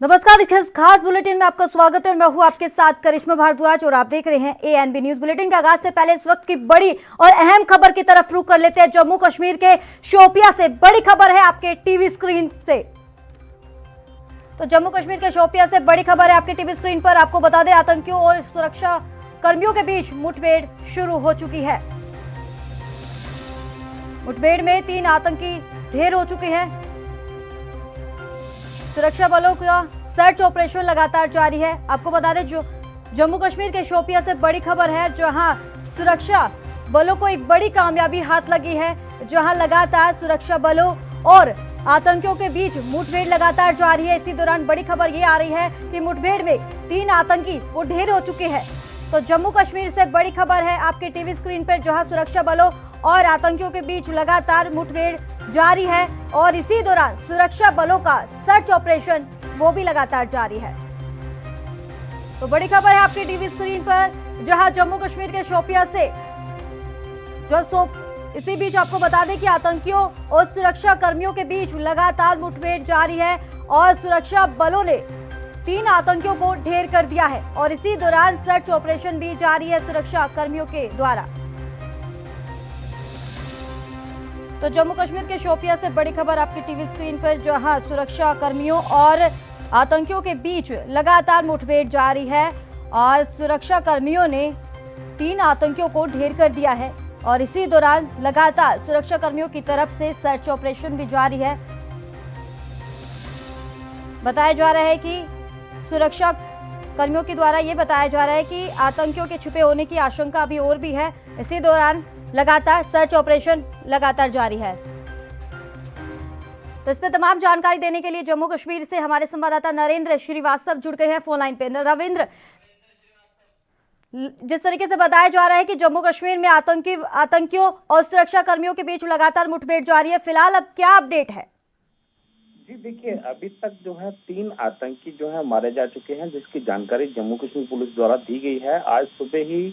नमस्कार, इस खास बुलेटिन में आपका स्वागत है और मैं हूं आपके साथ करिश्मा भारद्वाज और आप देख रहे हैं एएनबी न्यूज। बुलेटिन के आगाज से पहले इस वक्त की बड़ी और अहम खबर की तरफ रुख कर लेते हैं। जम्मू कश्मीर के शोपियां से बड़ी खबर है आपके टीवी स्क्रीन से। तो जम्मू कश्मीर के शोपियां से बड़ी खबर है आपके टीवी स्क्रीन पर। आपको बता दें, आतंकियों और सुरक्षा कर्मियों के बीच मुठभेड़ शुरू हो चुकी है। मुठभेड़ में 3 आतंकी ढेर हो चुके हैं। सुरक्षा बलों का सर्च ऑपरेशन लगातार जारी है। आपको बता दें, जो जम्मू कश्मीर के शोपियां से बड़ी खबर है, जहां सुरक्षा बलों को एक बड़ी कामयाबी हाथ लगी है, जहां लगातार सुरक्षा बलों और आतंकियों के बीच मुठभेड़ लगातार जारी है। इसी दौरान बड़ी खबर ये आ रही है कि मुठभेड़ में 3 आतंकी वो ढेर हो चुके हैं। तो जम्मू कश्मीर से बड़ी खबर है आपके टीवी स्क्रीन पर, जहां सुरक्षा बलों और आतंकियों के बीच लगातार मुठभेड़ जारी है और इसी दौरान सुरक्षा बलों का सर्च ऑपरेशन वो भी लगातार जारी है। तो बड़ी खबर है आपके टीवी स्क्रीन पर, जहां जम्मू कश्मीर के शोपियां से इसी बीच आपको बता दें कि आतंकियों और सुरक्षा कर्मियों के बीच लगातार मुठभेड़ जारी है और सुरक्षा बलों ने 3 आतंकियों को ढेर कर दिया है और इसी दौरान सर्च ऑपरेशन भी जारी है सुरक्षा कर्मियों के द्वारा। तो जम्मू कश्मीर के शोपियां से बड़ी खबर आपकी टीवी स्क्रीन पर, जहां सुरक्षा कर्मियों और आतंकियों के बीच लगातार मुठभेड़ जारी है और सुरक्षा कर्मियों ने 3 आतंकियों को ढेर कर दिया है और इसी दौरान लगातार सुरक्षा कर्मियों की तरफ से सर्च ऑपरेशन भी जारी है। बताया जा रहा है कि सुरक्षा कर्मियों के द्वारा ये बताया जा रहा है कि आतंकियों के छुपे होने की आशंका अभी और भी है। इसी दौरान लगातार सर्च ऑपरेशन लगातार जारी है। तो इस पर तमाम जानकारी देने के लिए जम्मू कश्मीर से हमारे संवाददाता नरेंद्र श्रीवास्तव जुड़ गए हैं फोन लाइन पे। रविंद्र, जिस तरीके से बताया जा रहा है कि जम्मू कश्मीर में आतंकियों और सुरक्षा कर्मियों के बीच लगातार मुठभेड़ जारी है, फिलहाल अब क्या अपडेट है? जी देखिए, अभी तक जो है 3 आतंकी जो है मारे जा चुके हैं, जिसकी जानकारी जम्मू कश्मीर पुलिस द्वारा दी गई है। आज सुबह ही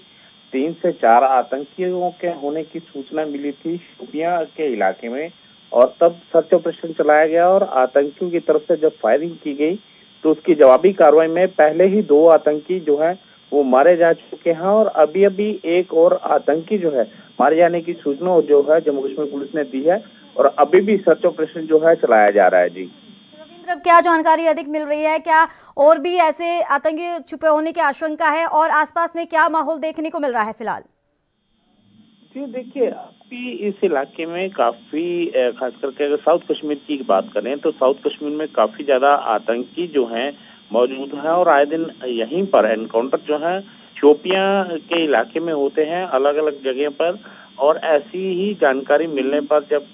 3 से 4 आतंकियों के होने की सूचना मिली थी शोपियां के इलाके में और तब सर्च ऑपरेशन चलाया गया और आतंकियों की तरफ से जब फायरिंग की गई तो उसकी जवाबी कार्रवाई में पहले ही 2 आतंकी जो है वो मारे जा चुके हैं और अभी अभी एक और आतंकी जो है मारे जाने की सूचना जो है जम्मू कश्मीर पुलिस ने दी है और अभी भी सर्च ऑपरेशन जो है चलाया जा रहा है। जी रविंद्र, क्या जानकारी अधिक मिल रही है? क्या और भी ऐसे आतंकी छुपे होने की आशंका है और आसपास में क्या माहौल देखने को मिल रहा है फिलहाल? जी देखिए, अभी इस इलाके में काफी खास करके अगर साउथ कश्मीर की बात करें तो साउथ कश्मीर में काफी ज्यादा आतंकी जो हैं मौजूद हैं और आए दिन यहीं पर एनकाउंटर जो है शोपियां के इलाके में होते हैं अलग अलग जगह पर। और ऐसी ही जानकारी मिलने पर जब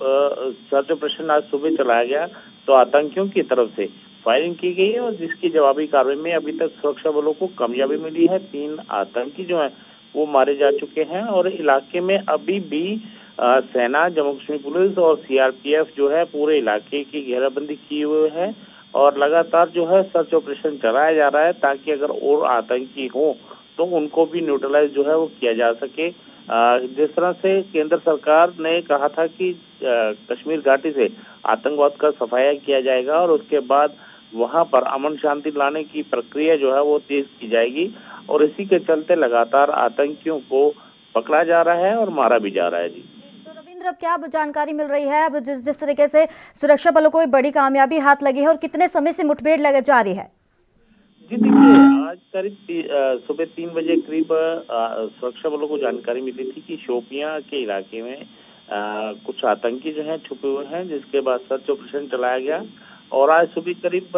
सर्च ऑपरेशन आज सुबह चलाया गया तो आतंकियों की तरफ से फायरिंग की गई है और जिसकी जवाबी कार्रवाई में अभी तक सुरक्षा बलों को कामयाबी मिली है। 3 आतंकी जो है वो मारे जा चुके हैं और इलाके में अभी भी सेना, जम्मू कश्मीर पुलिस और सीआरपीएफ जो है पूरे इलाके की घेराबंदी किए हुए है और लगातार जो है सर्च ऑपरेशन चलाया जा रहा है ताकि अगर और आतंकी हो तो उनको भी न्यूट्रलाइज जो है वो किया जा सके। जिस तरह से केंद्र सरकार ने कहा था कि कश्मीर घाटी से आतंकवाद का सफाया किया जाएगा और उसके बाद वहां पर अमन शांति लाने की प्रक्रिया जो है वो तेज की जाएगी और इसी के चलते लगातार आतंकियों को पकड़ा जा रहा है और मारा भी जा रहा है। जी तो रविंद्र, अब क्या जानकारी मिल रही है? अब जिस तरीके से सुरक्षा बलों को बड़ी कामयाबी हाथ लगी है और कितने समय से मुठभेड़ लगे जारी है? जी देखिए, आज करीब सुबह 3 बजे करीब सुरक्षा बलों को जानकारी मिली थी कि शोपियां के इलाके में कुछ आतंकी जो हैं छुपे हुए हैं, जिसके बाद सर्च ऑपरेशन चलाया गया और आज सुबह करीब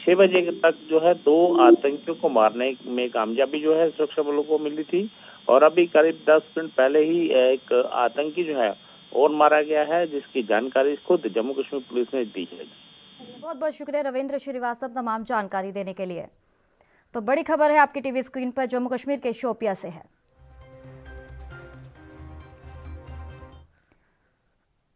6 बजे तक जो है 2 आतंकियों को मारने में कामयाबी जो है सुरक्षा बलों को मिली थी और अभी करीब 10 मिनट पहले ही एक आतंकी जो है और मारा गया है, जिसकी जानकारी खुद जम्मू कश्मीर पुलिस ने दी है। बहुत बहुत शुक्रिया रविंद्र श्रीवास्तव तमाम जानकारी देने के लिए। तो बड़ी खबर है आपकी टीवी स्क्रीन पर, जम्मू कश्मीर के शोपियां से है।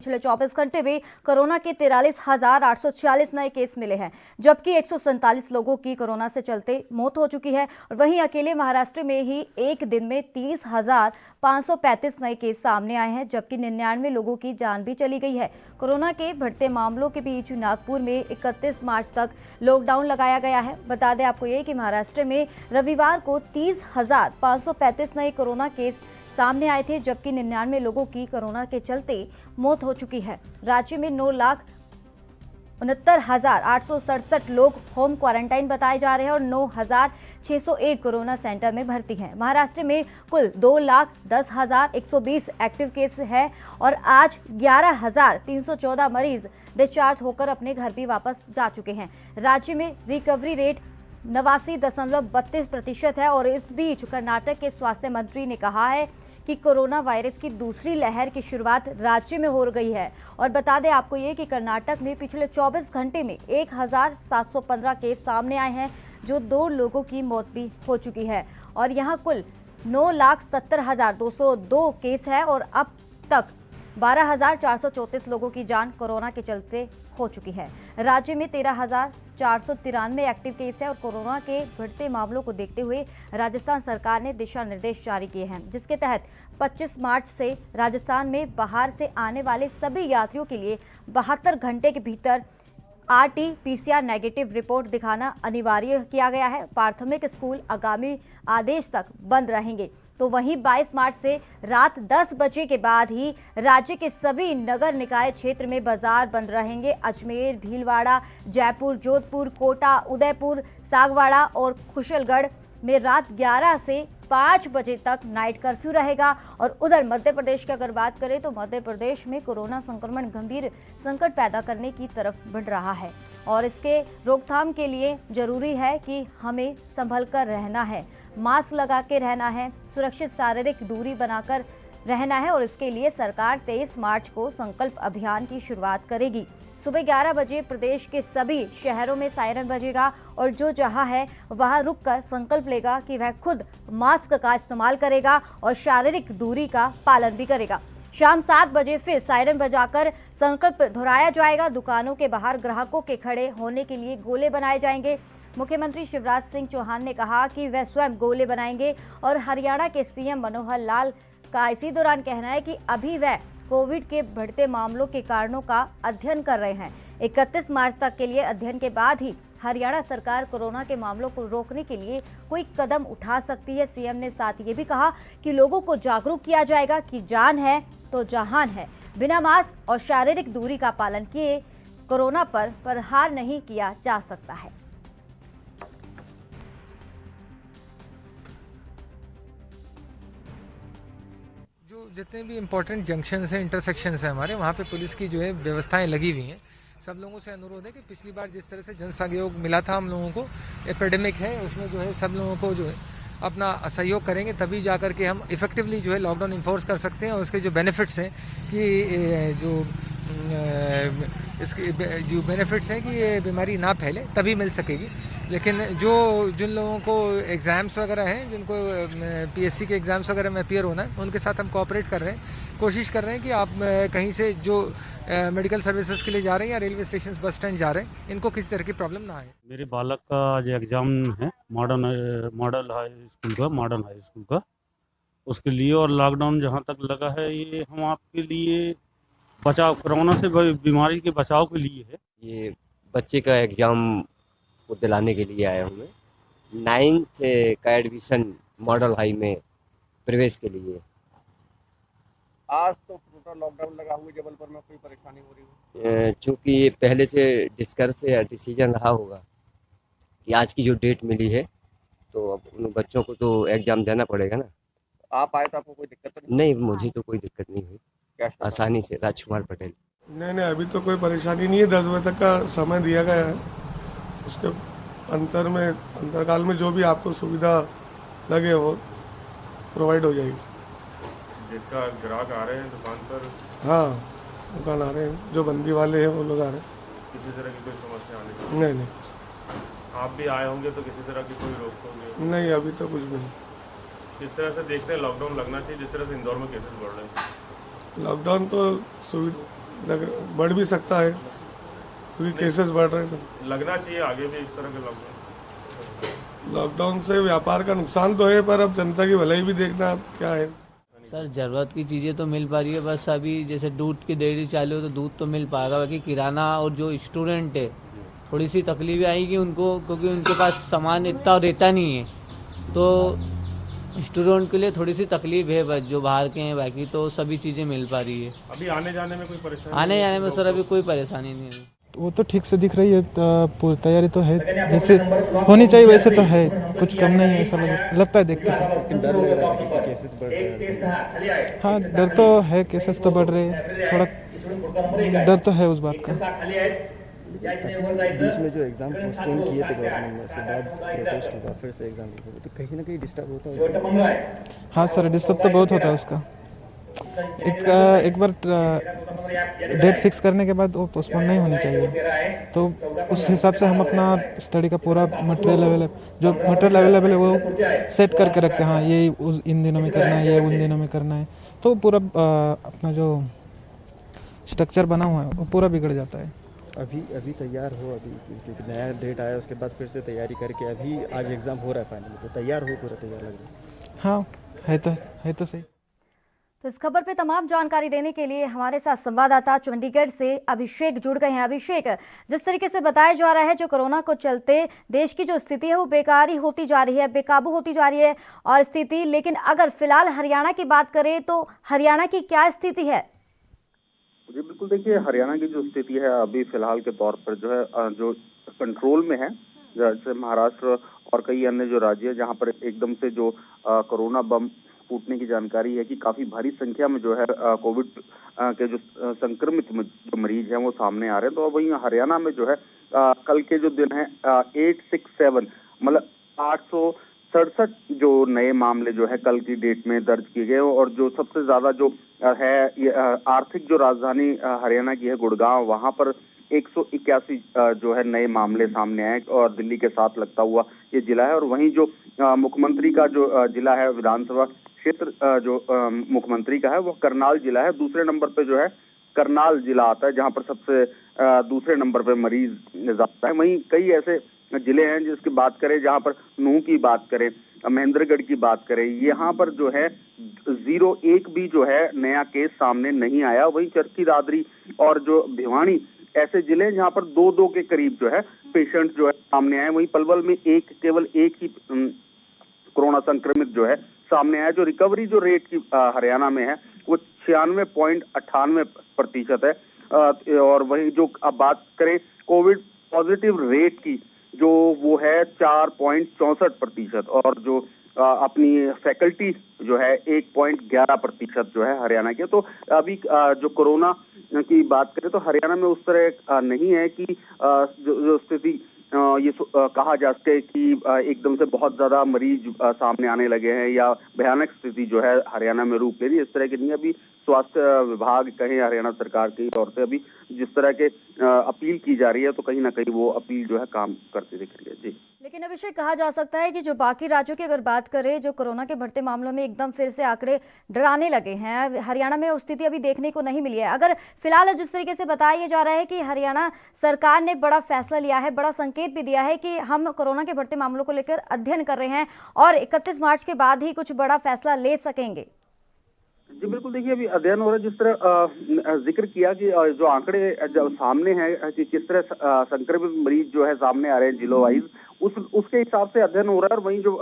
पिछले 24 घंटे में कोरोना के 43,840 नए केस मिले हैं, जबकि 147 लोगों की कोरोना से चलते मौत हो चुकी है। और वहीं अकेले महाराष्ट्र में ही एक दिन में 30,535 नए केस सामने आए हैं, जबकि 99 लोगों की जान भी चली गई है। कोरोना के बढ़ते मामलों के बीच नागपुर में 31 मार्च तक लॉकडाउन लगाया गया है। बता दें आपको ये कि महाराष्ट्र में रविवार को 30,535 नए कोरोना केस सामने आए थे, जबकि 99 लोगों की कोरोना के चलते मौत हो चुकी है। राज्य में 9,69,867 लोग होम क्वारंटाइन बताए जा रहे हैं और 9,601 कोरोना सेंटर में भर्ती हैं। महाराष्ट्र में कुल 2,10,120 एक्टिव केस है और आज 11,314 मरीज डिस्चार्ज होकर अपने घर भी वापस जा चुके हैं। राज्य में रिकवरी रेट 89.32% है। और इस बीच कर्नाटक के स्वास्थ्य मंत्री ने कहा है कि कोरोना वायरस की दूसरी लहर की शुरुआत राज्य में हो गई है। और बता दें आपको ये कि कर्नाटक में पिछले 24 घंटे में 1,715 केस सामने आए हैं, जो 2 लोगों की मौत भी हो चुकी है। और यहाँ कुल 9,70,202 केस है और अब तक 12,434 लोगों की जान कोरोना के चलते हो चुकी है। राज्य में 13,493 एक्टिव केस है और कोरोना के बढ़ते मामलों को देखते हुए राजस्थान सरकार ने दिशा निर्देश जारी किए हैं, जिसके तहत 25 मार्च से राजस्थान में बाहर से आने वाले सभी यात्रियों के लिए 72 घंटे के भीतर RT-PCR नेगेटिव रिपोर्ट दिखाना अनिवार्य किया गया है। प्राथमिक स्कूल आगामी आदेश तक बंद रहेंगे। तो वहीं 22 मार्च से रात 10 बजे के बाद ही राज्य के सभी नगर निकाय क्षेत्र में बाजार बंद रहेंगे। अजमेर, भीलवाड़ा, जयपुर, जोधपुर, कोटा, उदयपुर, सागवाड़ा और कुशलगढ़ में रात 11 से 5 बजे तक नाइट कर्फ्यू रहेगा। और उधर मध्य प्रदेश की अगर बात करें तो मध्य प्रदेश में कोरोना संक्रमण गंभीर संकट पैदा करने की तरफ बढ़ रहा है और इसके रोकथाम के लिए जरूरी है कि हमें संभल कर रहना है, मास्क लगा के रहना है, सुरक्षित शारीरिक दूरी बनाकर रहना है। और इसके लिए सरकार 23 मार्च को संकल्प अभियान की शुरुआत करेगी। सुबह 11 बजे प्रदेश के सभी शहरों में सायरन बजेगा और जो जहां है वहां रुककर संकल्प लेगा कि वह खुद मास्क का इस्तेमाल करेगा और शारीरिक दूरी का पालन भी करेगा। शाम 7 बजे फिर सायरन बजाकर संकल्प दोहराया जाएगा। दुकानों के बाहर ग्राहकों के खड़े होने के लिए गोले बनाए जाएंगे। मुख्यमंत्री शिवराज सिंह चौहान ने कहा कि वह स्वयं गोले बनाएंगे और हरियाणा के सीएम मनोहर लाल का इसी दौरान कहना है कि अभी वह कोविड के बढ़ते मामलों के कारणों का अध्ययन कर रहे हैं। 31 मार्च तक के लिए अध्ययन के बाद ही हरियाणा सरकार कोरोना के मामलों को रोकने के लिए कोई कदम उठा सकती है। सीएम ने साथ ये भी कहा कि लोगों को जागरूक किया जाएगा कि जान है तो जहान है। बिना मास्क और शारीरिक दूरी का पालन किए कोरोना पर प्रहार नहीं किया जा सकता है। जितने भी इम्पोर्टेंट जंक्शंस हैं, इंटरसेक्शंस हैं हमारे, वहाँ पे पुलिस की जो है व्यवस्थाएं लगी हुई हैं। सब लोगों से अनुरोध है कि पिछली बार जिस तरह से जन सहयोग मिला था हम लोगों को, एपिडेमिक है उसमें जो है सब लोगों को जो है अपना सहयोग करेंगे, तभी जा कर के हम इफेक्टिवली जो है लॉकडाउन इन्फोर्स कर सकते हैं। और उसके जो बेनिफिट्स हैं कि इसके जो बेनिफिट्स हैं कि ये बीमारी ना फैले तभी मिल सकेगी। लेकिन जिन लोगों को एग्ज़ाम्स वगैरह हैं, जिनको PSC के एग्ज़ाम्स वगैरह में अपीयर होना है, उनके साथ हम कोऑपरेट कर रहे हैं, कोशिश कर रहे हैं कि आप कहीं से जो मेडिकल सर्विसेज के लिए जा रहे हैं या रेलवे स्टेशन बस स्टैंड जा रहे हैं, इनको किसी तरह की प्रॉब्लम ना आए। मेरे बालक का जो एग्ज़ाम है मॉडल हाई स्कूल का, उसके लिए और लॉकडाउन जहाँ तक लगा है ये हम आपके लिए बचाव, कोरोना से बीमारी के बचाव के लिए है। ये बच्चे का एग्ज़ाम को दिलाने के लिए आया हूँ मैं 9th का एडमिशन मॉडल हाई में प्रवेश के लिए। आज तो पूरा लॉकडाउन लगा हुआ जबलपुर में, कोई परेशानी हो रही है? चूँकि ये पहले से डिस्कस या डिसीजन रहा होगा कि आज की जो डेट मिली है तो अब उन बच्चों को तो एग्ज़ाम देना पड़ेगा ना। आप आए तो आपको कोई दिक्कत नहीं? मुझे तो कोई दिक्कत नहीं हुई, आसानी से। राजकुमार पटेल। नहीं, अभी तो कोई परेशानी नहीं है। 10 बजे तक का समय दिया गया है। उसके अंतरकाल में जो भी आपको सुविधा लगे वो प्रोवाइड हो जाएगी। जिसका ग्राहक आ रहे हैं दुकान पर? हाँ, दुकान आ रहे हैं, जो बंदी वाले हैं वो लोग आ रहे हैं। किसी तरह की कोई समस्या आने की? नहीं। आप भी आए होंगे तो किसी तरह की कोई रोक टोक? नहीं, अभी तो कुछ भी नहीं। किस तरह से देखते हैं लॉकडाउन लगना चाहिए जिस तरह से इंदौर में केसेस बढ़ रहे हैं? लॉकडाउन तो बढ़ भी सकता है क्योंकि केसेस बढ़ रहे हैं। तो लगना चाहिए आगे भी इस तरह के लॉकडाउन। लॉकडाउन से व्यापार का नुकसान तो है, पर अब जनता की भलाई भी देखना अब क्या है। सर ज़रूरत की चीज़ें तो मिल पा रही है, बस अभी जैसे दूध की डेयरी चालू हो तो दूध तो मिल पाएगा, बाकी किराना और जो स्टूडेंट है थोड़ी सी तकलीफें आएगी उनको, क्योंकि उनके पास सामान इतना रहता नहीं है, तो स्टूडेंट के लिए थोड़ी सी तकलीफ है बस, जो बाहर के हैं, बाकी तो सभी चीज़ें मिल पा रही है। अभी आने जाने में कोई परेशानी? आने जाने में सर अभी कोई परेशानी नहीं है। वो तो ठीक से दिख रही है, तैयारी तो है, जैसे होनी चाहिए वैसे तो है, कुछ कम नहीं है, ऐसा लगता है देख के। डर लग रहा है कि केसेस बढ़ रहे हैं। हाँ डर तो है, केसेस तो बढ़ रहे हैं, थोड़ा डर तो है उस बात का। बीच में जो एग्जाम पोस्टपोन किए थे गवर्नमेंट ने, उसके बाद प्रोटेस्ट हुआ, फिर से एग्जाम हुआ, तो कहीं ना कहीं डिस्टर्ब होता है। हाँ सर, डिस्टर्ब तो बहुत होता है उसका। एक बार डेट फिक्स करने के बाद वो पोस्टपोन नहीं होनी चाहिए, तो उस हिसाब से हम अपना स्टडी का पूरा मटेरियल अवेलेबल है वो सेट करके रखते हैं। हाँ ये इन दिनों में करना है, ये उन दिनों में करना है, तो पूरा अपना जो स्ट्रक्चर बना हुआ है वो पूरा बिगड़ जाता है। अभी तैयार हो, अभी नया डेट आया उसके बाद फिर से तैयारी करके अभी आज एग्जाम हो रहा है फाइनली, तो तैयार हो, पूरा तैयार लग रहा है। हाँ है तो सही। तो इस खबर पे तमाम जानकारी देने के लिए हमारे साथ संवाददाता चंडीगढ़ से अभिषेक जुड़ गए हैं। अभिषेक, जिस तरीके से बताया जा रहा है जो कोरोना को चलते देश की जो स्थिति है वो बेकारी होती जा रही है, बेकाबू होती जा रही है और स्थिति, लेकिन अगर फिलहाल हरियाणा की बात करें तो हरियाणा की क्या स्थिति है? जी बिल्कुल, देखिए हरियाणा की जो स्थिति है अभी फिलहाल के तौर पर जो है जो कंट्रोल में है, जैसे महाराष्ट्र और कई अन्य जो राज्य है जहाँ पर एकदम से जो कोरोना बम फूटने की जानकारी है कि काफी भारी संख्या में जो है कोविड के जो संक्रमित जो मरीज हैं वो सामने आ रहे हैं। तो वहीं हरियाणा में जो है कल के जो दिन है 867 मतलब 867 जो नए मामले जो है कल की डेट में दर्ज किए गए, और जो सबसे ज्यादा जो है ये आर्थिक जो राजधानी हरियाणा की है गुड़गांव, वहां पर 181 जो है नए मामले सामने आए और दिल्ली के साथ लगता हुआ ये जिला है। और वहीं जो मुख्यमंत्री का जो जिला है, विधानसभा क्षेत्र जो मुख्यमंत्री का है वो करनाल जिला है। दूसरे नंबर पे जो है करनाल जिला आता है जहां पर सबसे दूसरे नंबर पे मरीज ज्यादा है। वहीं कई ऐसे जिले हैं जिसकी बात करें, जहां पर नूह की बात करें, महेंद्रगढ़ की बात करें, यहाँ पर जो है 01 भी जो है नया केस सामने नहीं आया। वहीं चरखी दादरी और जो भिवानी ऐसे जिले हैं जहाँ पर 2-2 के करीब जो है पेशेंट जो है सामने आए। वहीं पलवल में केवल एक ही कोरोना संक्रमित जो है सामने आया। जो रिकवरी जो रेट की हरियाणा में है वो 96.98% है। और वहीं जो अब बात करें कोविड पॉजिटिव रेट की, जो वो है 4.64%, और जो अपनी फैकल्टी जो है 1.11% जो है हरियाणा के। तो अभी जो कोरोना की बात करें तो हरियाणा में उस तरह नहीं है कि जो स्थिति ये कहा जा सके कि एकदम से बहुत ज्यादा मरीज सामने आने लगे हैं या भयानक स्थिति जो है हरियाणा में रूप ले रही है, इस तरह की नहीं। अभी स्वास्थ्य विभाग कहें हरियाणा सरकार की तौर से अभी जिस तरह के अपील की जा रही है तो कहीं ना कहीं वो अपील जो है काम करती दिख रही है। जी, लेकिन अभिषेक, कहा जा सकता है कि जो बाकी राज्यों की अगर बात करें, जो कोरोना के बढ़ते मामलों में एकदम फिर से आंकड़े डराने लगे हैं, हरियाणा में उस स्थिति अभी देखने को नहीं मिली है। अगर फिलहाल जिस तरीके से बताया जा रहा है कि हरियाणा सरकार ने बड़ा फैसला लिया है, बड़ा संकेत भी दिया है कि हम कोरोना के बढ़ते मामलों को लेकर अध्ययन कर रहे हैं और 31 मार्च के बाद ही कुछ बड़ा फैसला ले सकेंगे। जी बिल्कुल, देखिए अभी अध्ययन हो रहा है। जिस तरह जिक्र किया कि जो आंकड़े जो सामने हैं कि किस तरह संक्रमित मरीज जो है सामने आ रहे हैं जिलो वाइज, उसके हिसाब से अध्ययन हो रहा है। और वहीं जो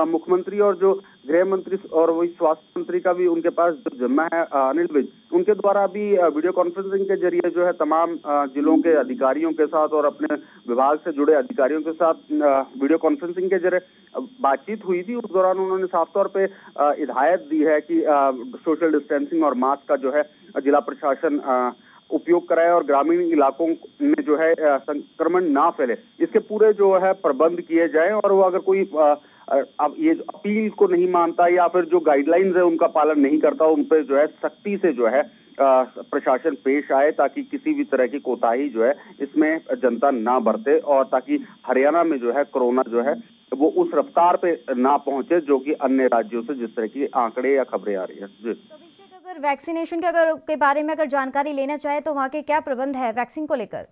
मुख्यमंत्री और जो गृह मंत्री और वही स्वास्थ्य मंत्री का भी उनके पास जो जिम्मा है अनिल विज, उनके द्वारा अभी वीडियो कॉन्फ्रेंसिंग के जरिए जो है तमाम जिलों के अधिकारियों के साथ और अपने विभाग से जुड़े अधिकारियों के साथ वीडियो कॉन्फ्रेंसिंग के जरिए बातचीत हुई थी। उस दौरान उन्होंने साफ तौर पे हिदायत दी है कि सोशल डिस्टेंसिंग और मास्क का जो है जिला प्रशासन उपयोग कराए और ग्रामीण इलाकों में जो है संक्रमण ना फैले, इसके पूरे जो है प्रबंध किए जाएं। और वो अगर कोई अब ये अपील को नहीं मानता या फिर जो गाइडलाइंस है उनका पालन नहीं करता, उन पे जो है सख्ती से जो है प्रशासन पेश आए, ताकि किसी भी तरह की कोताही जो है इसमें जनता ना बरते और ताकि हरियाणा में जो है कोरोना जो है वो उस रफ्तार पे ना पहुंचे जो कि अन्य राज्यों से जिस तरह की आंकड़े या खबरें आ रही है। जी, तो अभिषेक, अगर सर वैक्सीनेशन के बारे में अगर जानकारी लेना चाहे तो वहाँ के क्या प्रबंध है वैक्सीन को लेकर?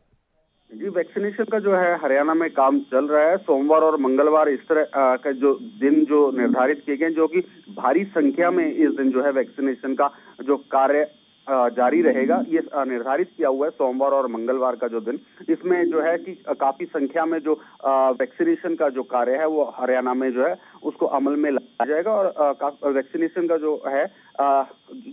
जी, वैक्सीनेशन का जो है हरियाणा में काम चल रहा है। सोमवार और मंगलवार इस तरह का जो दिन जो निर्धारित किए गए, जो कि भारी संख्या में इस दिन जो है वैक्सीनेशन का जो कार्य जारी रहेगा, ये निर्धारित किया हुआ है सोमवार और मंगलवार का जो दिन। इसमें जो है कि काफी संख्या में जो वैक्सीनेशन का जो कार्य है वो हरियाणा में जो है उसको अमल में लाया जाएगा। और वैक्सीनेशन का जो है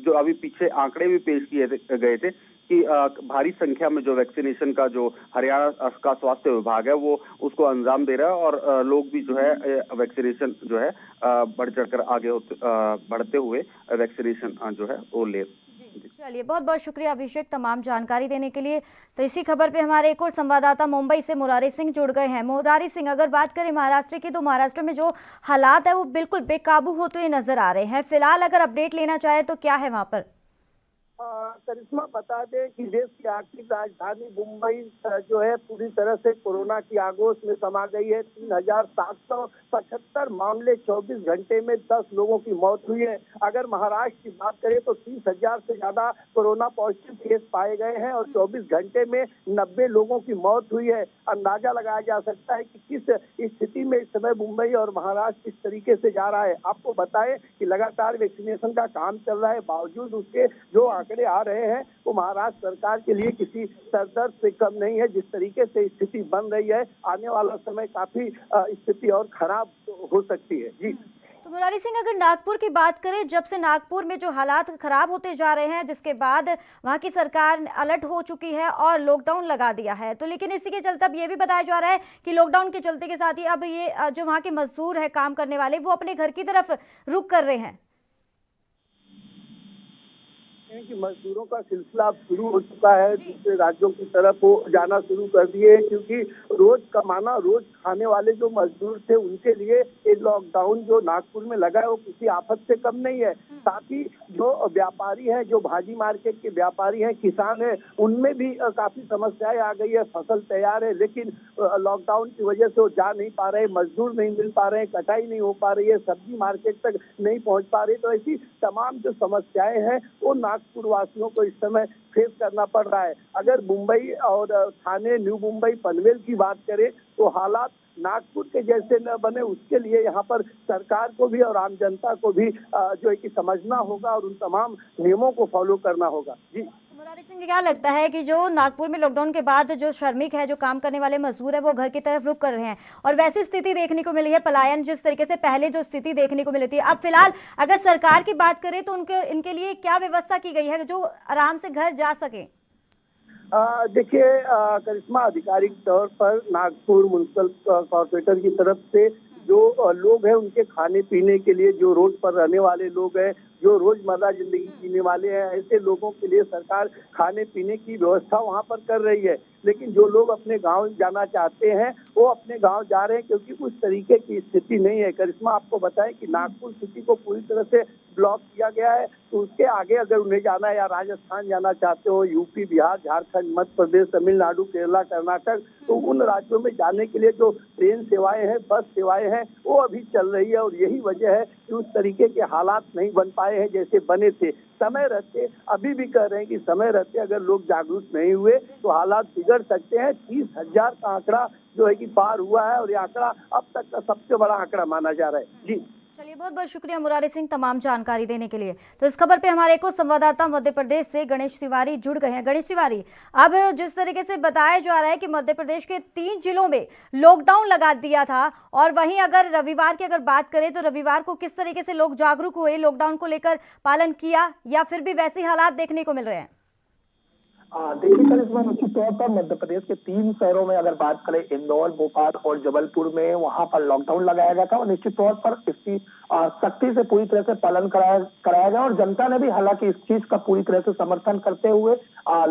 जो अभी पीछे आंकड़े भी पेश किए गए थे कि भारी संख्या में जो वैक्सीनेशन का जो हरियाणा का स्वास्थ्य विभाग है वो उसको अंजाम दे रहा है, और लोग भी जो है वैक्सीनेशन जो है बढ़ चढ़कर आगे बढ़ते हुए वैक्सीनेशन जो है वो ले। चलिए, बहुत बहुत शुक्रिया अभिषेक तमाम जानकारी देने के लिए। तो इसी खबर पे हमारे एक और संवाददाता मुंबई से मुरारी सिंह जुड़ गए हैं। मुरारी सिंह, अगर बात करें महाराष्ट्र की तो महाराष्ट्र में जो हालात है वो बिल्कुल बेकाबू होते हुए नजर आ रहे हैं। फिलहाल अगर अपडेट लेना चाहे तो क्या है वहाँ पर? करिश्मा, बता दें कि देश की आर्थिक राजधानी मुंबई जो है पूरी तरह से कोरोना की आगोश में समा गई है। 3,775 मामले 24 घंटे में 10 लोगों की मौत हुई है। अगर महाराष्ट्र की बात करें तो 30,000 से ज्यादा कोरोना पॉजिटिव केस पाए गए हैं और 24 घंटे में 90 लोगों की मौत हुई है। अंदाजा लगाया जा सकता है कि किस स्थिति में इस समय मुंबई और महाराष्ट्र किस तरीके से जा रहा है। आपको बताएं कि लगातार वैक्सीनेशन का काम चल रहा है, बावजूद उसके जो आंकड़े आ रहे हैं वो महाराष्ट्र सरकार के लिए किसी सरदर्द से कम नहीं है। जिस तरीके से स्थिति बन रही है, आने वाला समय काफी स्थिति और खराब हो सकती है। जी तो मुरारी सिंह, अगर नागपुर की बात करें, जब से नागपुर में जो हालात खराब होते जा रहे हैं, जिसके बाद वहां की सरकार अलर्ट हो चुकी है और लॉकडाउन लगा दिया है, तो लेकिन इसी के चलते अब ये भी बताया जा रहा है कि लॉकडाउन के चलते के साथ ही अब ये जो वहां के मजदूर है काम करने वाले, वो अपने घर की तरफ रुख कर रहे हैं कि मजदूरों का सिलसिला अब शुरू हो चुका है। दूसरे राज्यों की तरफ वो जाना शुरू कर दिए, क्योंकि रोज कमाना, रोज खाने वाले जो मजदूर थे उनके लिए ये लॉकडाउन जो नागपुर में लगा है वो किसी आफत से कम नहीं है। साथ ही जो व्यापारी हैं, जो भाजी मार्केट के व्यापारी हैं, किसान हैं, उनमें भी काफी समस्याएं आ गई है। फसल तैयार है लेकिन लॉकडाउन की वजह से वो जा नहीं पा रहे, मजदूर नहीं मिल पा रहे, कटाई नहीं हो पा रही है, सब्जी मार्केट तक नहीं पहुंच पा रही। तो ऐसी तमाम जो समस्याएं हैं वो नागपुर वासियों को इस समय फेस करना पड़ रहा है। अगर मुंबई और ठाणे, न्यू मुंबई, पनवेल की बात करें तो हालात नागपुर के जैसे न बने, उसके लिए यहाँ पर सरकार को भी और आम जनता को भी जो है कि समझना होगा और उन तमाम नियमों को फॉलो करना होगा। जी मुरारी सिंह, क्या लगता है कि जो नागपुर में लॉकडाउन के बाद जो श्रमिक है, जो काम करने वाले मजदूर है, वो घर की तरफ रुख कर रहे हैं और वैसी स्थिति देखने को मिली है, पलायन जिस तरीके से पहले जो स्थिति देखने को मिली थी, अब फिलहाल अगर सरकार की बात करें तो इनके लिए क्या व्यवस्था की गई है जो आराम से घर जा सके? देखिए करिश्मा, आधिकारिक तौर पर नागपुर म्युनिसिपल कॉर्पोरेटर की तरफ से जो लोग हैं उनके खाने पीने के लिए, जो रोड पर रहने वाले लोग हैं, जो रोजमर्रा जिंदगी जीने वाले हैं, ऐसे लोगों के लिए सरकार खाने पीने की व्यवस्था वहां पर कर रही है। लेकिन जो लोग अपने गांव जाना चाहते हैं वो अपने गांव जा रहे हैं, क्योंकि उस तरीके की स्थिति नहीं है। करिश्मा, आपको बताएं कि नागपुर सिटी को पूरी तरह से ब्लॉक किया गया है, तो उसके आगे अगर उन्हें जाना है या राजस्थान जाना चाहते हो, यूपी, बिहार, झारखंड, मध्य प्रदेश, तमिलनाडु, केरला, कर्नाटक, तो उन राज्यों में जाने के लिए जो ट्रेन सेवाएं हैं, बस सेवाएं हैं, वो अभी चल रही है। और यही वजह है कि उस तरीके के हालात नहीं बन पाए हैं जैसे बने थे। समय रहते, अभी भी कह रहे हैं कि समय रहते अगर लोग जागरूक नहीं हुए तो हालात बिगड़ सकते हैं। 30,000 का आंकड़ा जो है कि पार हुआ है और ये आंकड़ा अब तक का सबसे बड़ा आंकड़ा माना जा रहा है। जी चलिए, बहुत बहुत शुक्रिया मुरारी सिंह तमाम जानकारी देने के लिए। तो इस खबर पे हमारे एक और संवाददाता मध्य प्रदेश से गणेश तिवारी जुड़ गए हैं। गणेश तिवारी, अब जिस तरीके से बताया जा रहा है कि मध्य प्रदेश के 3 जिलों में लॉकडाउन लगा दिया था, और वहीं अगर रविवार की अगर बात करें तो रविवार को किस तरीके से लोग जागरूक हुए, लॉकडाउन को लेकर पालन किया, या फिर भी वैसे हालात देखने को मिल रहे हैं? देखिए करिश्मा, निश्चित तौर पर मध्य प्रदेश के 3 शहरों में अगर बात करें, इंदौर, भोपाल और जबलपुर में, वहां पर लॉकडाउन लगाया गया था और निश्चित तौर पर इसकी सख्ती से पूरी तरह से पालन कराया गया। और जनता ने भी हालांकि इस चीज का पूरी तरह से समर्थन करते हुए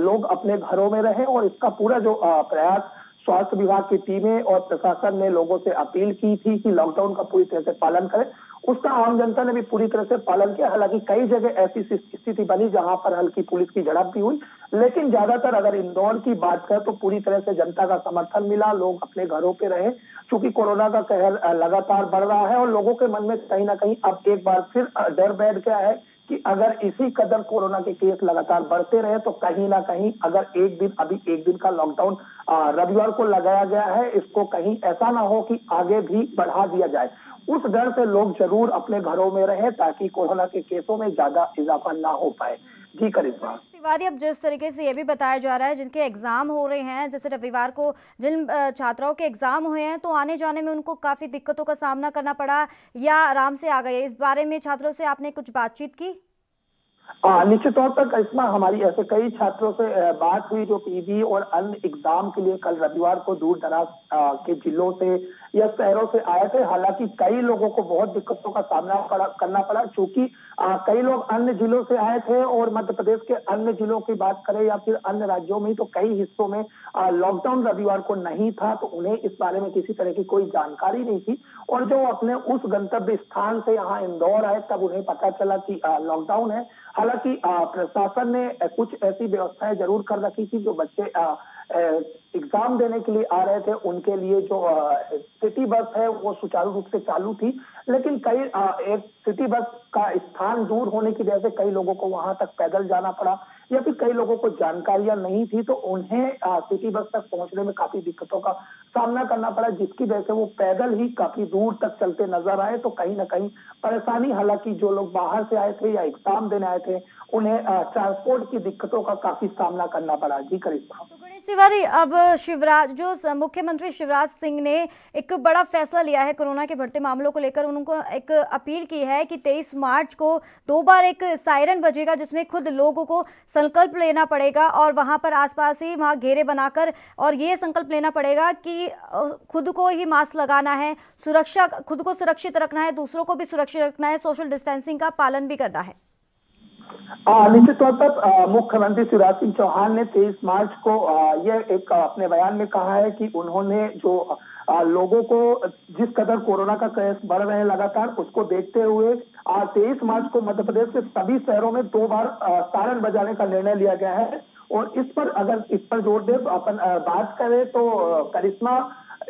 लोग अपने घरों में रहे, और इसका पूरा जो प्रयास स्वास्थ्य विभाग की टीमें और प्रशासन ने लोगों से अपील की थी कि लॉकडाउन का पूरी तरह से पालन करें, उसका आम जनता ने भी पूरी तरह से पालन किया। हालांकि कई जगह ऐसी स्थिति बनी जहां पर हल्की पुलिस की झड़प भी हुई, लेकिन ज्यादातर अगर इंदौर की बात करें तो पूरी तरह से जनता का समर्थन मिला, लोग अपने घरों पे रहे, क्योंकि कोरोना का कहर लगातार बढ़ रहा है और लोगों के मन में कहीं ना कहीं अब एक बार फिर डर बैठ गया है कि अगर इसी कदर कोरोना के केस लगातार बढ़ते रहे तो कहीं ना कहीं अगर एक दिन का लॉकडाउन रविवार को लगाया गया है, इसको कहीं ऐसा ना हो कि आगे भी बढ़ा दिया जाए। उस डर से लोग जरूर अपने घरों में रहे ताकि कोरोना के केसों में ज्यादा इजाफा ना हो पाए। जी करिश्मा। तिवारी, अब जिस तरीके से ये भी बताया जा रहा है जिनके एग्जाम हो रहे हैं, जैसे रविवार को जिन छात्राओं के एग्जाम हुए हैं तो आने जाने में उनको काफी दिक्कतों का सामना करना पड़ा या आराम से आ गए, इस बारे में छात्रों से आपने कुछ बातचीत की? निश्चित तौर पर करिश्मा, हमारी ऐसे कई छात्रों से बात हुई जो पीजी और अन्य एग्जाम के लिए कल रविवार को दूर दराज के जिलों से या शहरों से आए थे। हालांकि कई लोगों को बहुत दिक्कतों का सामना करना पड़ा, चूंकि कई लोग अन्य जिलों से आए थे और मध्य प्रदेश के अन्य जिलों की बात करें या फिर अन्य राज्यों में तो कई हिस्सों में लॉकडाउन रविवार को नहीं था, तो उन्हें इस बारे में किसी तरह की कोई जानकारी नहीं थी। और जो अपने उस गंतव्य स्थान से यहाँ इंदौर आए तब उन्हें पता चला कि लॉकडाउन है। हालांकि प्रशासन ने कुछ ऐसी व्यवस्थाएं जरूर कर रखी थी, जो बच्चे एग्जाम देने के लिए आ रहे थे उनके लिए जो सिटी बस है वो सुचारू रूप से चालू थी, लेकिन कई एक सिटी बस का स्थान दूर होने की वजह से कई लोगों को वहां तक पैदल जाना पड़ा या फिर कई लोगों को जानकारियां नहीं थी, तो उन्हें सिटी बस तक पहुंचने में काफी दिक्कतों का सामना करना पड़ा, जिसकी वजह से वो पैदल ही काफी दूर तक चलते नजर आए। तो कहीं ना कहीं परेशानी, हालांकि जो लोग बाहर से आए थे या एग्जाम देने आए थे उन्हें ट्रांसपोर्ट की दिक्कतों का काफी सामना करना पड़ा। जी करिश्मा। तो गणेश तिवारी, अब मुख्यमंत्री शिवराज सिंह ने एक बड़ा फैसला लिया है कोरोना के बढ़ते मामलों को लेकर। उनको एक अपील की है कि 23 मार्च को 2 बार एक सायरन बजेगा जिसमें खुद लोगों को संकल्प लेना पड़ेगा और वहां पर आसपास ही वहां घेरे बनाकर और ये संकल्प लेना पड़ेगा कि खुद को ही मास्क लगाना है, खुद को सुरक्षित रखना है, दूसरों को भी सुरक्षित रखना है, सोशल डिस्टेंसिंग का पालन भी करना है। निश्चित तौर पर मुख्यमंत्री शिवराज सिंह चौहान ने 23 मार्च को यह एक अपने बयान में कहा है कि उन्होंने जो लोगों को जिस कदर कोरोना का केस बढ़ रहे हैं लगातार, उसको देखते हुए 23 मार्च को मध्य प्रदेश के सभी शहरों में 2 बार सायरन बजाने का निर्णय लिया गया है। और इस पर जोर दे तो अपन बात करें तो करिश्मा,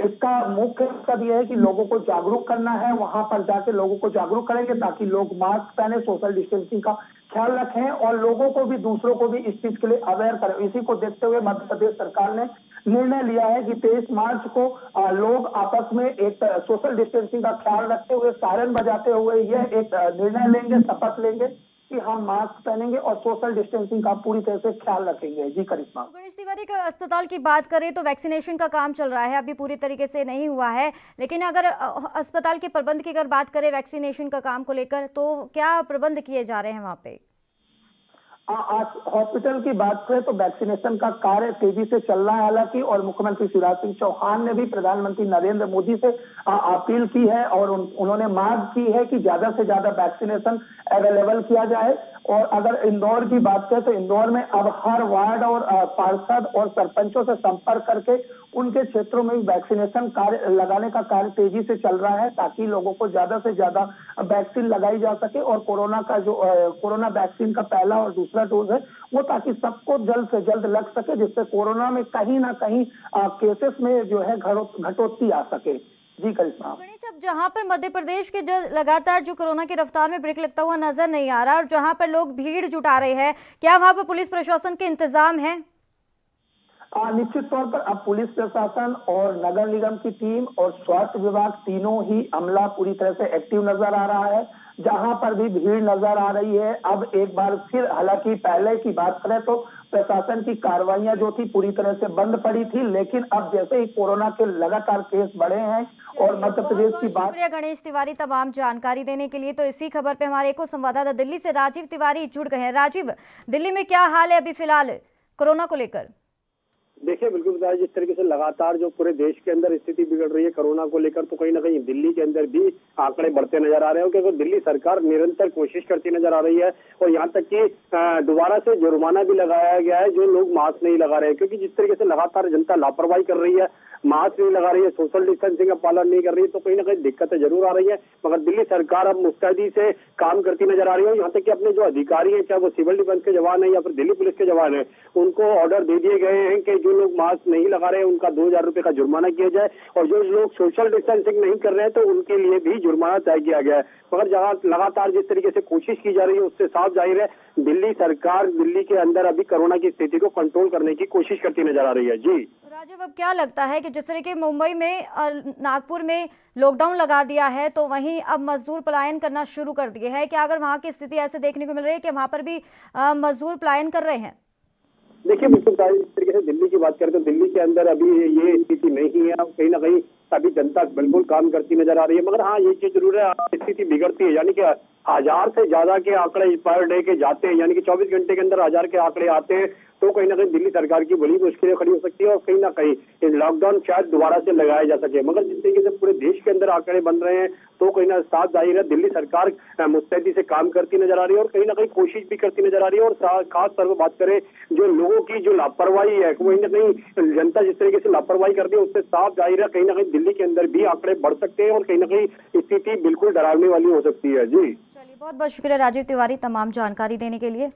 इसका मुख्य मकसद यह है कि लोगों को जागरूक करना है। वहां पर जाके लोगों को जागरूक करेंगे ताकि लोग मास्क पहने, सोशल डिस्टेंसिंग का ख्याल रखें और लोगों को भी, दूसरों को भी इस चीज के लिए अवेयर करें। इसी को देखते हुए मध्य प्रदेश सरकार ने निर्णय लिया है कि 23 मार्च को लोग आपस में एक सोशल डिस्टेंसिंग का ख्याल रखते हुए, सायरन बजाते हुए यह एक निर्णय लेंगे, शपथ लेंगे कि हम मास्क पहनेंगे और सोशल डिस्टेंसिंग का पूरी तरह से ख्याल रखेंगे। जी करिश्मा। गणेश तिवारी, का अस्पताल की बात करें तो वैक्सीनेशन का काम चल रहा है, अभी पूरी तरीके से नहीं हुआ है, लेकिन अगर अस्पताल के प्रबंध की अगर बात करें वैक्सीनेशन का काम को लेकर तो क्या प्रबंध किए जा रहे हैं वहां पे? हॉस्पिटल की बात करें तो वैक्सीनेशन का कार्य तेजी से चल रहा है हालांकि, और मुख्यमंत्री शिवराज सिंह चौहान ने भी प्रधानमंत्री नरेंद्र मोदी से अपील की है और उन्होंने मांग की है कि ज्यादा से ज्यादा वैक्सीनेशन अवेलेबल किया जाए। और अगर इंदौर की बात करें तो इंदौर में अब हर वार्ड और पार्षद और सरपंचों से संपर्क करके उनके क्षेत्रों में वैक्सीनेशन कार्य लगाने का कार्य तेजी से चल रहा है ताकि लोगों को ज्यादा से ज्यादा वैक्सीन लगाई जा सके और कोरोना का जो कोरोना वैक्सीन का पहला और दूसरा डोज है वो ताकि सबको जल्द से जल्द लग सके, जिससे कोरोना में कहीं ना कहीं केसेस में जो है घटोत्ती आ सके। जी करिश्मा। गणेश, अब जहां पर मध्य प्रदेश के जो लगातार जो कोरोना की रफ्तार में ब्रेक लगता हुआ नजर नहीं आ रहा और जहां पर लोग भीड़ जुटा रहे हैं, क्या वहां पर पुलिस प्रशासन के इंतजाम है? निश्चित तौर पर अब पुलिस प्रशासन और नगर निगम की टीम और स्वास्थ्य विभाग तीनों ही अमला पूरी तरह से एक्टिव नजर आ रहा है। जहां पर भी भीड़ नजर आ रही है, अब एक बार फिर, हालांकि पहले की बात करें तो प्रशासन की कार्रवाइयां जो थी पूरी तरह से बंद पड़ी थी, लेकिन अब जैसे ही कोरोना के लगातार केस बढ़े हैं और मध्य प्रदेश की बात। शुक्रिया गणेश तिवारी तमाम जानकारी देने के लिए। तो इसी खबर पे हमारे एक और संवाददाता दिल्ली से राजीव तिवारी जुड़ गए हैं। राजीव, दिल्ली में क्या हाल है अभी फिलहाल कोरोना को लेकर? देखिए, बिल्कुल बताया, जिस तरीके से लगातार जो पूरे देश के अंदर स्थिति बिगड़ रही है कोरोना को लेकर, तो कहीं ना कहीं दिल्ली के अंदर भी आंकड़े बढ़ते नजर आ रहे हैं क्योंकि दिल्ली सरकार निरंतर कोशिश करती नजर आ रही है और यहाँ तक कि दोबारा से जुर्माना भी लगाया गया है जो लोग मास्क नहीं लगा रहे हैं, क्योंकि जिस तरीके से लगातार जनता लापरवाही कर रही है, मास्क नहीं लगा रही है, सोशल डिस्टेंसिंग का पालन नहीं कर रही है, तो कहीं ना कहीं दिक्कतें जरूर आ रही है। मगर दिल्ली सरकार अब मुस्तैदी से काम करती नजर आ रही है। यहाँ तक कि अपने जो अधिकारी हैं, चाहे वो सिविल डिफेंस के जवान है या फिर दिल्ली पुलिस के जवान है, उनको ऑर्डर दे दिए गए हैं कि जो लोग मास्क नहीं लगा रहे हैं उनका 2,000 रुपए का जुर्माना किया जाए, और जो लोग सोशल डिस्टेंसिंग नहीं कर रहे हैं तो उनके लिए भी जुर्माना तय किया गया है। मगर जहाँ लगातार जिस तरीके से कोशिश की जा रही है उससे साफ जाहिर है दिल्ली सरकार दिल्ली के अंदर अभी कोरोना की स्थिति को कंट्रोल करने की कोशिश करती नजर आ रही है। जी राजीव, अब क्या लगता है कि जिस तरीके मुंबई में और नागपुर में लॉकडाउन लगा दिया है तो वहीं अब मजदूर पलायन करना शुरू कर दिए हैं, क्या अगर वहाँ की स्थिति ऐसे देखने को मिल रही है कि वहाँ पर भी मजदूर पलायन कर रहे हैं? देखिए बिल्कुल जिस तरीके से दिल्ली की बात करें तो दिल्ली के अंदर अभी ये स्थिति नहीं है, कहीं ना कहीं अभी जनता बिल्कुल काम करती नजर आ रही है। मगर हाँ ये चीज जरूर है, स्थिति बिगड़ती है, यानी कि 1000 से ज्यादा के आंकड़े पर डे के जाते हैं, यानी कि 24 घंटे के अंदर 1000 के आंकड़े आते हैं तो कहीं ना कहीं दिल्ली सरकार की बड़ी मुश्किलें खड़ी हो सकती है और कहीं ना कहीं लॉकडाउन शायद दोबारा से लगाया जा सके। मगर जिस तरीके से पूरे देश के अंदर आंकड़े बन रहे हैं तो कहीं ना साफ जाहिर है दिल्ली सरकार मुस्तैदी से काम करती नजर आ रही है और कहीं ना कहीं कोशिश भी करती नजर आ रही है। और खास तौर पर बात करें जो लोगों की जो लापरवाही है, कहीं ना कहीं जनता जिस तरीके से लापरवाही करती है उससे साफ जाहिर है कहीं ना कहीं दिल्ली के अंदर भी आंकड़े बढ़ सकते हैं और कहीं ना कहीं स्थिति बिल्कुल डरावने वाली हो सकती है। जी चलिए, बहुत बहुत शुक्रिया राजीव तिवारी तमाम जानकारी देने के लिए।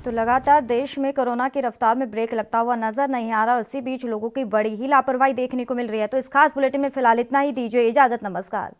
तो लगातार देश में कोरोना की रफ्तार में ब्रेक लगता हुआ नजर नहीं आ रहा और इसी बीच लोगों की बड़ी ही लापरवाही देखने को मिल रही है। तो इस खास बुलेटिन में फिलहाल इतना ही, दीजिए इजाजत, नमस्कार।